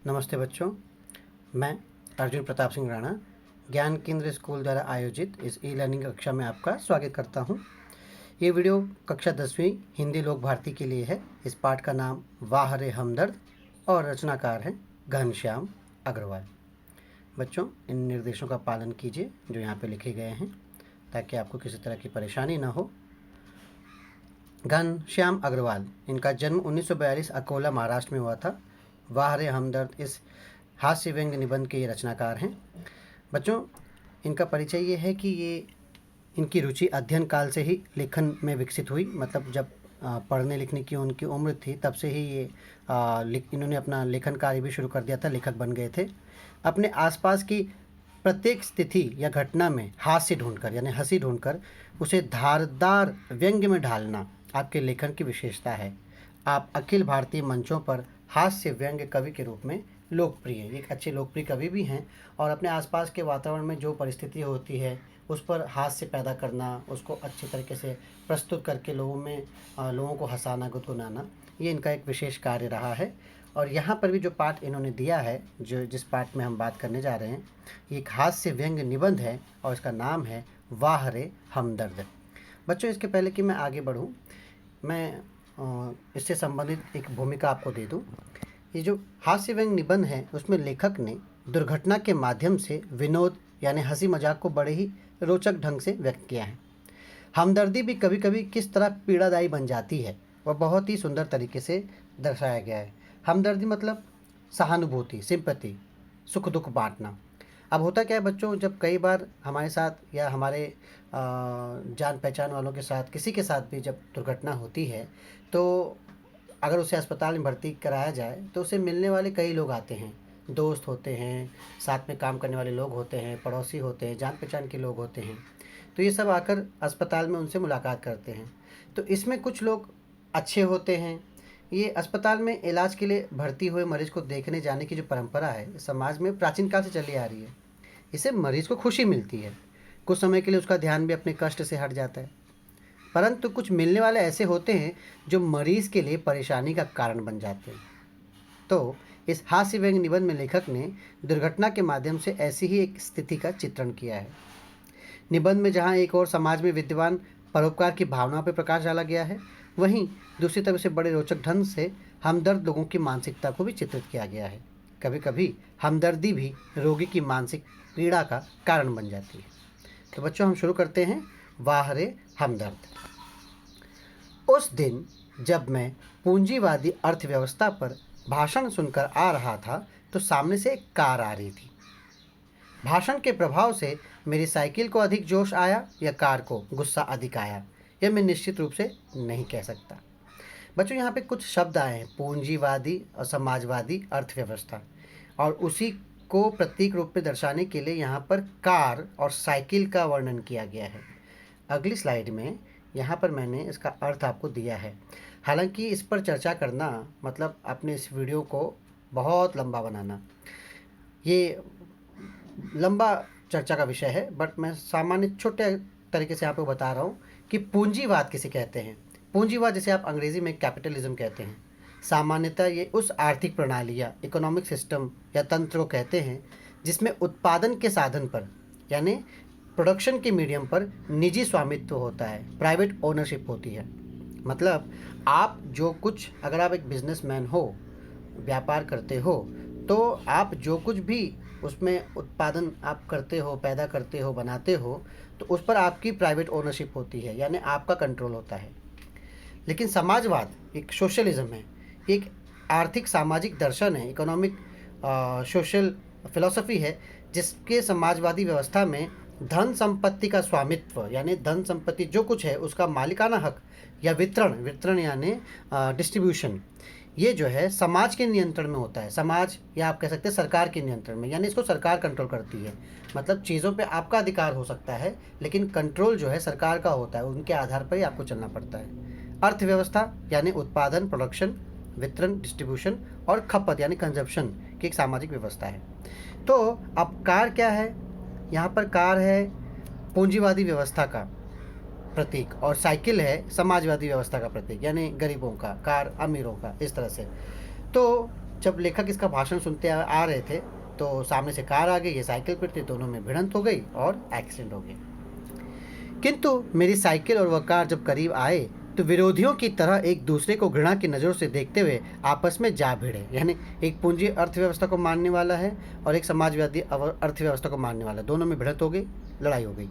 नमस्ते बच्चों, मैं अर्जुन प्रताप सिंह राणा ज्ञान केंद्र स्कूल द्वारा आयोजित इस ई लर्निंग कक्षा में आपका स्वागत करता हूं। ये वीडियो कक्षा 10वीं हिंदी लोक भारती के लिए है। इस पाठ का नाम वाह रे हमदर्द और रचनाकार हैं घनश्याम अग्रवाल। बच्चों, इन निर्देशों का पालन कीजिए जो यहाँ पे लिखे गए हैं ताकि आपको किसी तरह की परेशानी ना हो। घनश्याम अग्रवाल, इनका जन्म 1942 अकोला महाराष्ट्र में हुआ था। वाह रे हमदर्द इस हास्य व्यंग्य निबंध के ये रचनाकार हैं। बच्चों, इनका परिचय ये है कि ये इनकी रुचि अध्ययन काल से ही लेखन में विकसित हुई। मतलब जब पढ़ने लिखने की उनकी उम्र थी तब से ही ये इन्होंने अपना लेखन कार्य भी शुरू कर दिया था, लेखक बन गए थे। अपने आसपास की प्रत्येक स्थिति या घटना में हास्य ढूंढकर यानी हंसी ढूंढकर उसे धारदार व्यंग्य में ढालना आपके लेखन की विशेषता है। आप अखिल भारतीय मंचों पर हास्य व्यंग्य कवि के रूप में लोकप्रिय, एक अच्छे लोकप्रिय कवि भी हैं और अपने आसपास के वातावरण में जो परिस्थिति होती है उस पर हास्य पैदा करना, उसको अच्छी तरीके से प्रस्तुत करके लोगों को हंसाना, गुदगुनाना, ये इनका एक विशेष कार्य रहा है। और यहाँ पर भी जो पाठ इन्होंने दिया है, जिस पाठ में हम बात करने जा रहे हैं, ये एक हास्य व्यंग्य निबंध है और इसका नाम है वाह रे हमदर्द। बच्चों, इसके पहले कि मैं आगे बढ़ूँ, मैं इससे संबंधित एक भूमिका आपको दे दूं। ये जो हास्य व्यंग्य निबंध है उसमें लेखक ने दुर्घटना के माध्यम से विनोद यानी हंसी मजाक को बड़े ही रोचक ढंग से व्यक्त किया है। हमदर्दी भी कभी कभी किस तरह पीड़ादायी बन जाती है वह बहुत ही सुंदर तरीके से दर्शाया गया है। हमदर्दी मतलब सहानुभूति, सिंपैथी, सुख दुख बांटना। अब होता क्या है बच्चों, जब कई बार हमारे साथ या हमारे जान पहचान वालों के साथ, किसी के साथ भी जब दुर्घटना होती है तो अगर उसे अस्पताल में भर्ती कराया जाए तो उसे मिलने वाले कई लोग आते हैं। दोस्त होते हैं, साथ में काम करने वाले लोग होते हैं, पड़ोसी होते हैं, जान पहचान के लोग होते हैं। तो ये सब आकर अस्पताल में उनसे मुलाकात करते हैं। तो इसमें कुछ लोग अच्छे होते हैं। ये अस्पताल में इलाज के लिए भर्ती हुए मरीज को देखने जाने की जो परंपरा है समाज में प्राचीन काल से चली आ रही है। इससे मरीज को खुशी मिलती है, कुछ समय के लिए उसका ध्यान भी अपने कष्ट से हट जाता है। परंतु कुछ मिलने वाले ऐसे होते हैं जो मरीज के लिए परेशानी का कारण बन जाते हैं। तो इस हास्य व्यंग्य निबंध में लेखक ने दुर्घटना के माध्यम से ऐसी ही एक स्थिति का चित्रण किया है। निबंध में जहाँ एक और समाज में विद्यमान परोपकार की भावना पर प्रकाश डाला गया है, वहीं दूसरी तरफ से बड़े रोचक ढंग से हमदर्द लोगों की मानसिकता को भी चित्रित किया गया है। कभी कभी हमदर्दी भी रोगी की मानसिक पीड़ा का कारण बन जाती है। तो बच्चों, हम शुरू करते हैं वाह रे हमदर्द। उस दिन जब मैं पूंजीवादी अर्थव्यवस्था पर भाषण सुनकर आ रहा था तो सामने से एक कार आ रही थी। भाषण के प्रभाव से मेरी साइकिल को अधिक जोश आया या कार को गुस्सा अधिक आया, यह मैं निश्चित रूप से नहीं कह सकता। बच्चों, यहाँ पे कुछ शब्द आए हैं, पूंजीवादी और समाजवादी अर्थव्यवस्था, और उसी को प्रतीक रूप में दर्शाने के लिए यहाँ पर कार और साइकिल का वर्णन किया गया है। अगली स्लाइड में यहाँ पर मैंने इसका अर्थ आपको दिया है। हालांकि इस पर चर्चा करना मतलब अपने इस वीडियो को बहुत लंबा बनाना, ये लंबा चर्चा का विषय है, बट मैं सामान्य छोटे तरीके से आपको बता रहा हूँ कि पूंजीवाद किसे कहते हैं। पूंजीवाद जिसे आप अंग्रेजी में कैपिटलिज्म कहते हैं, सामान्यतः ये उस आर्थिक प्रणाली या इकोनॉमिक सिस्टम या तंत्र को कहते हैं जिसमें उत्पादन के साधन पर यानी प्रोडक्शन के मीडियम पर निजी स्वामित्व होता है, प्राइवेट ओनरशिप होती है। मतलब आप जो कुछ, अगर आप एक बिजनेसमैन हो, व्यापार करते हो, तो आप जो कुछ भी उसमें उत्पादन आप करते हो, पैदा करते हो, बनाते हो, तो उस पर आपकी प्राइवेट ओनरशिप होती है, यानी आपका कंट्रोल होता है। लेकिन समाजवाद एक सोशलिज्म है, एक आर्थिक सामाजिक दर्शन है, इकोनॉमिक सोशल फिलॉसफी है, जिसके समाजवादी व्यवस्था में धन संपत्ति का स्वामित्व यानी धन संपत्ति जो कुछ है उसका मालिकाना हक या वितरण यानी डिस्ट्रीब्यूशन, ये जो है समाज के नियंत्रण में होता है। समाज या आप कह सकते हैं सरकार के नियंत्रण में, यानी इसको सरकार कंट्रोल करती है। मतलब चीज़ों पे आपका अधिकार हो सकता है लेकिन कंट्रोल जो है सरकार का होता है, उनके आधार पर ही आपको चलना पड़ता है। अर्थव्यवस्था यानी उत्पादन, प्रोडक्शन, वितरण, डिस्ट्रीब्यूशन और खपत यानी कंजप्शन की एक सामाजिक व्यवस्था है। तो अब कार क्या है, यहाँ पर कार है पूंजीवादी व्यवस्था का प्रतीक और साइकिल है समाजवादी व्यवस्था का प्रतीक, यानी गरीबों का, कार अमीरों का, इस तरह से। तो जब लेखक इसका भाषण सुनते आ रहे थे तो सामने से कार आ गई, ये साइकिल पर थे, दोनों में भिड़ंत हो गई और एक्सीडेंट हो गया। किंतु मेरी साइकिल और वह कार जब करीब आए तो विरोधियों की तरह एक दूसरे को घृणा की नज़रों से देखते हुए आपस में जा भिड़े। यानी एक पूंजी अर्थव्यवस्था को मानने वाला है और एक समाजवादी अर्थव्यवस्था को मानने वाला, दोनों में भिड़ंत हो गई, लड़ाई हो गई।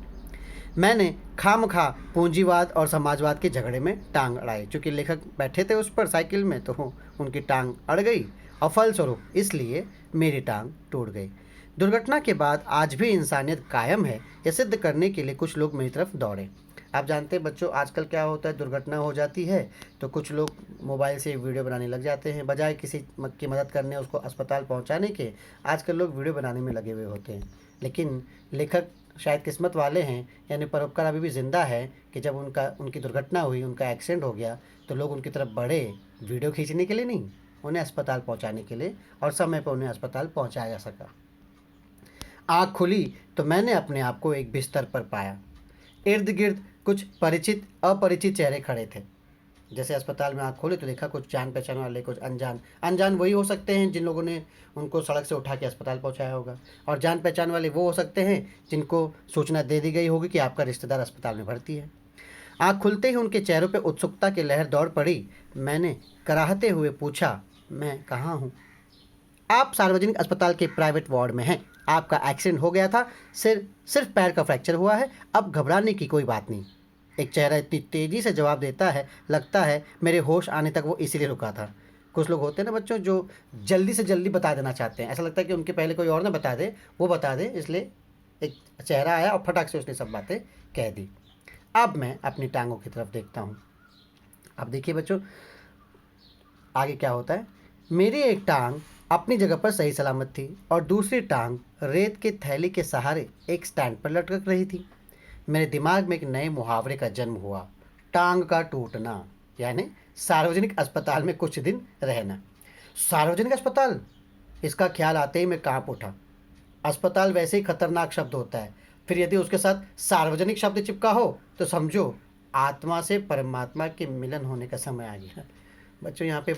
मैंने खामखा पूंजीवाद और समाजवाद के झगड़े में टांग अड़ाई। चूँकि लेखक बैठे थे उस पर साइकिल में, तो उनकी टांग अड़ गई और फलस्वरूप इसलिए मेरी टांग टूट गई। दुर्घटना के बाद आज भी इंसानियत कायम है, यह सिद्ध करने के लिए कुछ लोग मेरी तरफ दौड़े। आप जानते हैं बच्चों, आजकल क्या होता है, दुर्घटना हो जाती है तो कुछ लोग मोबाइल से वीडियो बनाने लग जाते हैं, बजाय किसी की मदद करने, उसको अस्पताल पहुंचाने के। आजकल लोग वीडियो बनाने में लगे हुए होते हैं। लेकिन लेखक शायद किस्मत वाले हैं, यानी परोपकार अभी भी ज़िंदा है कि जब उनकी दुर्घटना हुई, उनका एक्सीडेंट हो गया, तो लोग उनकी तरफ बढ़े, वीडियो खींचने के लिए नहीं, उन्हें अस्पताल पहुँचाने के लिए, और समय पर उन्हें अस्पताल पहुँचाया जा सका। आँख खुली तो मैंने अपने आप को एक बिस्तर पर पाया। इर्द गिर्द कुछ परिचित अपरिचित चेहरे खड़े थे। जैसे अस्पताल में आँख खोली तो देखा कुछ जान पहचान वाले, कुछ अनजान वही हो सकते हैं जिन लोगों ने उनको सड़क से उठा के अस्पताल पहुंचाया होगा, और जान पहचान वाले वो हो सकते हैं जिनको सूचना दे दी गई होगी कि आपका रिश्तेदार अस्पताल में भर्ती है। आँख खुलते ही उनके चेहरों पर उत्सुकता की लहर दौड़ पड़ी। मैंने कराहते हुए पूछा, मैं कहाँ हूँ? आप सार्वजनिक अस्पताल के प्राइवेट वार्ड में हैं। आपका एक्सीडेंट हो गया था, सिर्फ पैर का फ्रैक्चर हुआ है, अब घबराने की कोई बात नहीं। एक चेहरा इतनी तेज़ी से जवाब देता है, लगता है मेरे होश आने तक वो इसीलिए रुका था। कुछ लोग होते हैं ना बच्चों, जो जल्दी से जल्दी बता देना चाहते हैं, ऐसा लगता है कि उनके पहले कोई और ना बता दे, वो बता दे, इसलिए एक चेहरा आया और फटाक से उसने सब बातें कह दी। अब मैं अपनी टांगों की तरफ देखता हूँ। अब देखिए बच्चों, आगे क्या होता है। मेरी एक टांग अपनी जगह पर सही सलामत थी और दूसरी टांग रेत के थैली के सहारे एक स्टैंड पर लटक रही थी। मेरे दिमाग में एक नए मुहावरे का जन्म हुआ, टांग का टूटना, यानी सार्वजनिक अस्पताल में कुछ दिन रहना। सार्वजनिक अस्पताल, इसका ख्याल आते ही मैं कांप उठा। अस्पताल वैसे ही खतरनाक शब्द होता है, फिर यदि उसके साथ सार्वजनिक शब्द चिपका हो तो समझो आत्मा से परमात्मा के मिलन होने का समय आ गया। बच्चों यहाँ पे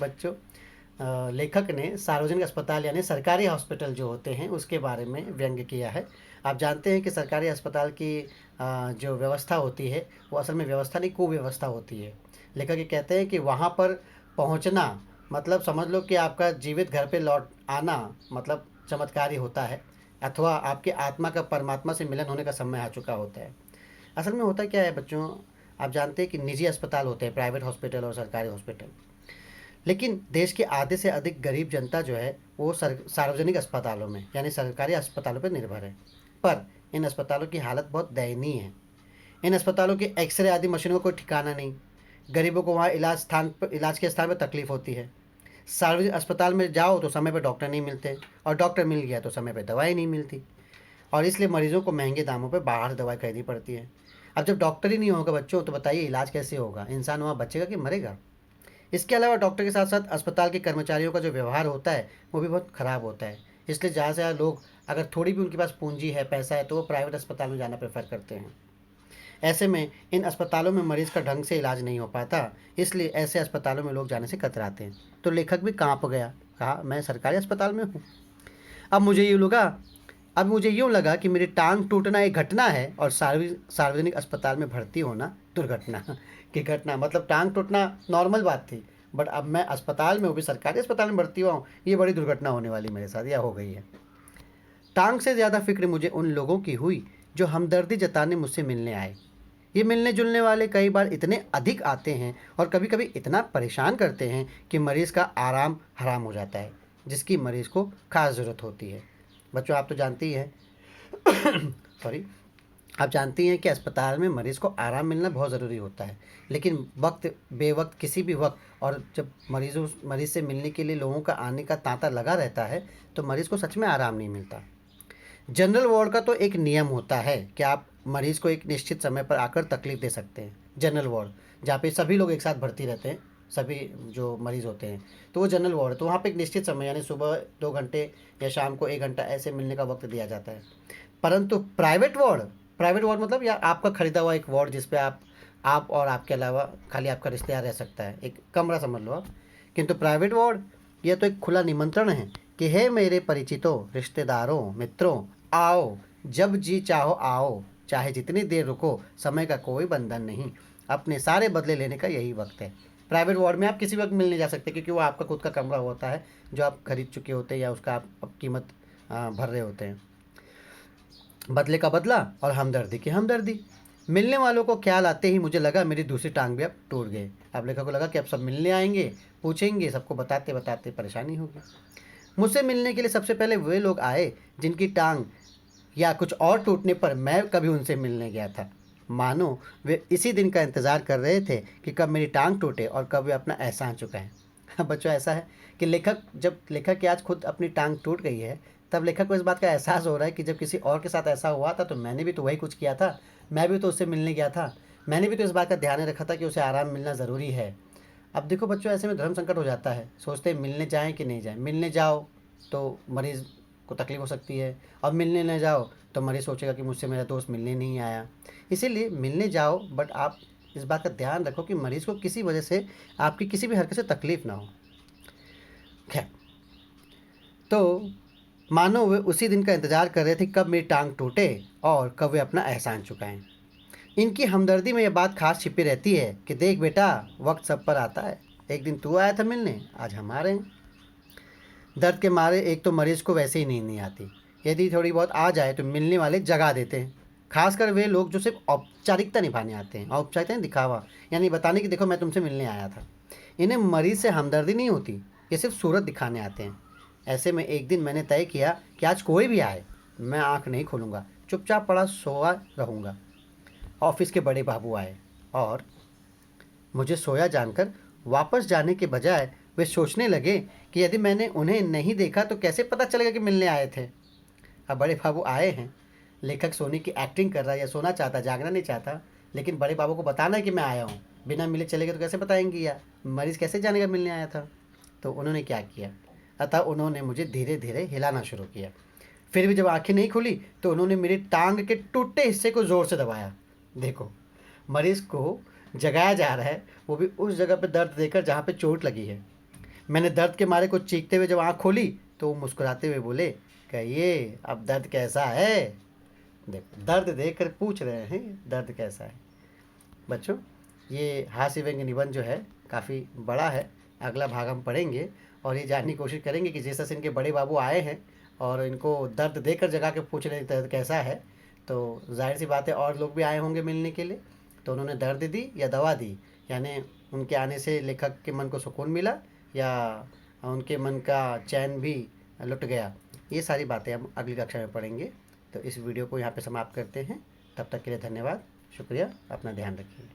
लेखक ने सार्वजनिक अस्पताल यानी सरकारी हॉस्पिटल जो होते हैं उसके बारे में व्यंग्य किया है। आप जानते हैं कि सरकारी अस्पताल की जो व्यवस्था होती है वो असल में व्यवस्था नहीं, कुव्यवस्था होती है। लेखक ये कहते हैं कि वहाँ पर पहुँचना मतलब समझ लो कि आपका जीवित घर पे लौट आना मतलब चमत्कारी होता है, अथवा आपकी आत्मा का परमात्मा से मिलन होने का समय आ चुका होता है। असल में होता क्या है बच्चों, आप जानते हैं कि निजी अस्पताल होते हैं, प्राइवेट हॉस्पिटल और सरकारी हॉस्पिटल, लेकिन देश के आधे से अधिक गरीब जनता जो है वो सार्वजनिक अस्पतालों में यानी सरकारी अस्पतालों पर निर्भर है। पर इन अस्पतालों की हालत बहुत दयनीय है। इन अस्पतालों के एक्सरे आदि मशीनों को कोई ठिकाना नहीं। गरीबों को वहाँ इलाज के स्थान पर तकलीफ होती है। सार्वजनिक अस्पताल में जाओ तो समय पर डॉक्टर नहीं मिलते, और डॉक्टर मिल गया तो समय पर दवाई नहीं मिलती, और इसलिए मरीजों को महंगे दामों पर बाहर से दवाई खरीदनी पड़ती है। अब जब डॉक्टर ही नहीं होगा बच्चों, तो बताइए इलाज कैसे होगा? इंसान वहाँ बचेगा कि मरेगा? इसके अलावा डॉक्टर के साथ साथ अस्पताल के कर्मचारियों का जो व्यवहार होता है वो भी बहुत ख़राब होता है। इसलिए ज़्यादा से ज़्यादा लोग, अगर थोड़ी भी उनके पास पूंजी है, पैसा है, तो वो प्राइवेट अस्पताल में जाना प्रेफर करते हैं। ऐसे में इन अस्पतालों में मरीज़ का ढंग से इलाज नहीं हो पाता, इसलिए ऐसे अस्पतालों में लोग जाने से कतराते हैं। तो लेखक भी काँप गया, कहा मैं सरकारी अस्पताल में हूँ। अब मुझे यूँ लगा कि मेरी टांग टूटना एक घटना है और सार्वजनिक अस्पताल में भर्ती होना दुर्घटना की घटना। मतलब टांग टूटना नॉर्मल बात थी, बट अब मैं अस्पताल में, वो भी सरकारी अस्पताल में भर्ती हुआ हूँ, ये बड़ी दुर्घटना होने वाली मेरे साथ या हो गई है। टांग से ज़्यादा फिक्र मुझे उन लोगों की हुई जो हमदर्दी जताने मुझसे मिलने आए। ये मिलने जुलने वाले कई बार इतने अधिक आते हैं और कभी कभी इतना परेशान करते हैं कि मरीज़ का आराम हराम हो जाता है, जिसकी मरीज़ को खास ज़रूरत होती है। बच्चों आप तो जानती हैं सॉरी आप जानती हैं कि अस्पताल में मरीज़ को आराम मिलना बहुत ज़रूरी होता है, लेकिन वक्त बेवक्त किसी भी वक्त, और जब मरीज़ से मिलने के लिए लोगों का आने का तांता लगा रहता है तो मरीज़ को सच में आराम नहीं मिलता। जनरल वार्ड का तो एक नियम होता है कि आप मरीज़ को एक निश्चित समय पर आकर तकलीफ़ दे सकते हैं। जनरल वार्ड जहाँ पे सभी लोग एक साथ भर्ती रहते हैं, सभी जो मरीज़ होते हैं, तो वो जनरल वार्ड है। तो वहाँ पे एक निश्चित समय यानी सुबह 2 घंटे या शाम को 1 घंटा ऐसे मिलने का वक्त दिया जाता है। परंतु प्राइवेट वार्ड मतलब या आपका खरीदा हुआ एक वार्ड जिस पे आप और आपके अलावा खाली आपका रिश्तेदार रह सकता है, एक कमरा समझ लो आप। किंतु प्राइवेट वार्ड यह तो एक खुला निमंत्रण है कि हे मेरे परिचितों, रिश्तेदारों, मित्रों, आओ, जब जी चाहो आओ, चाहे जितनी देर रुको, समय का कोई बंधन नहीं, अपने सारे बदले लेने का यही वक्त है। प्राइवेट वार्ड में आप किसी वक्त मिलने जा सकते हैं, क्योंकि वो आपका खुद का कमरा होता है जो आप खरीद चुके होते हैं या उसका आप अब कीमत भर रहे होते हैं। बदले का बदला और हमदर्दी की हमदर्दी। मिलने वालों को ख्याल आते ही मुझे लगा मेरी दूसरी टांग भी अब टूट गई। अब लेखक को लगा कि अब सब मिलने आएंगे, पूछेंगे, सबको बताते बताते परेशानी होगी। मुझसे मिलने के लिए सबसे पहले वे लोग आए जिनकी टांग या कुछ और टूटने पर मैं कभी उनसे मिलने गया था। मानो वे इसी दिन का इंतज़ार कर रहे थे कि कब मेरी टांग टूटे और कब वे अपना एहसान चुकाएं। बच्चों, ऐसा है कि जब लेखक की आज खुद अपनी टांग टूट गई है, तब लेखक को इस बात का एहसास हो रहा है कि जब किसी और के साथ ऐसा हुआ था तो मैंने भी तो वही कुछ किया था, मैं भी तो उससे मिलने गया था, मैंने भी तो इस बात का ध्यान रखा था कि उसे आराम मिलना ज़रूरी है। अब देखो बच्चों, ऐसे में धर्म संकट हो जाता है। सोचते हैं मिलने जाएं कि नहीं जाएं। मिलने जाओ तो मरीज़ को तकलीफ हो सकती है, और मिलने न जाओ तो मरीज़ सोचेगा कि मुझसे मेरा दोस्त मिलने नहीं आया। इसीलिए मिलने जाओ, बट आप इस बात का ध्यान रखो कि मरीज़ को किसी वजह से आपकी किसी भी हरकत से तकलीफ़ ना हो। खैर, तो मानो वे उसी दिन का इंतज़ार कर रहे थे कब मेरी टांग टूटे और कब वे अपना एहसान चुकाएं। इनकी हमदर्दी में यह बात खास छिपी रहती है कि देख बेटा, वक्त सब पर आता है। एक दिन तू आया था मिलने, आज हम आ रहे हैं। दर्द के मारे एक तो मरीज़ को वैसे ही नींद नहीं आती, यदि थोड़ी बहुत आ जाए तो मिलने वाले जगा देते हैं। खासकर वे लोग जो सिर्फ औपचारिकता निभाने आते हैं। औपचारिकता नहीं, दिखावा, यानी बताने कि देखो मैं तुमसे मिलने आया था। इन्हें मरीज़ से हमदर्दी नहीं होती, ये सिर्फ सूरत दिखाने आते हैं। ऐसे में एक दिन मैंने तय किया कि आज कोई भी आए, मैं आँख नहीं खोलूँगा, चुपचाप पड़ा सोया रहूँगा। ऑफिस के बड़े बाबू आए और मुझे सोया जानकर वापस जाने के बजाय वे सोचने लगे कि यदि मैंने उन्हें नहीं देखा तो कैसे पता चलेगा कि मिलने आए थे। अब बड़े बाबू आए हैं, लेखक सोने की एक्टिंग कर रहा है या सोना चाहता, जागना नहीं चाहता, लेकिन बड़े बाबू को बताना है कि मैं आया हूँ। बिना मिले चले गए तो कैसे बताएंगे, या मरीज़ कैसे जानेगा मिलने आया था। तो उन्होंने क्या किया, अतः उन्होंने मुझे धीरे धीरे हिलाना शुरू किया। फिर भी जब आंखें नहीं खुली तो उन्होंने मेरी टांग के टूटे हिस्से को ज़ोर से दबाया। देखो, मरीज़ को जगाया जा रहा है, वो भी उस जगह पे दर्द देकर जहाँ पे चोट लगी है। मैंने दर्द के मारे कुछ चीखते हुए जब आँख खोली तो वो मुस्कुराते हुए बोले, कहिए अब दर्द कैसा है। देखो, दर्द देखकर पूछ रहे हैं दर्द कैसा है। बच्चों, ये हास्य व्यंग्य निबंध जो है काफ़ी बड़ा है। अगला भाग हम पढ़ेंगे और ये जानने की कोशिश करेंगे कि जैसा से इनके बड़े बाबू आए हैं और इनको दर्द देकर जगा के पूछ रहे हैं दर्द कैसा है, तो जाहिर सी बात है और लोग भी आए होंगे मिलने के लिए, तो उन्होंने दर्द दी या दवा दी, यानी उनके आने से लेखक के मन को सुकून मिला या उनके मन का चैन भी लुट गया। ये सारी बातें हम अगली कक्षा में पढ़ेंगे। तो इस वीडियो को यहाँ पे समाप्त करते हैं। तब तक के लिए धन्यवाद, शुक्रिया, अपना ध्यान रखिए।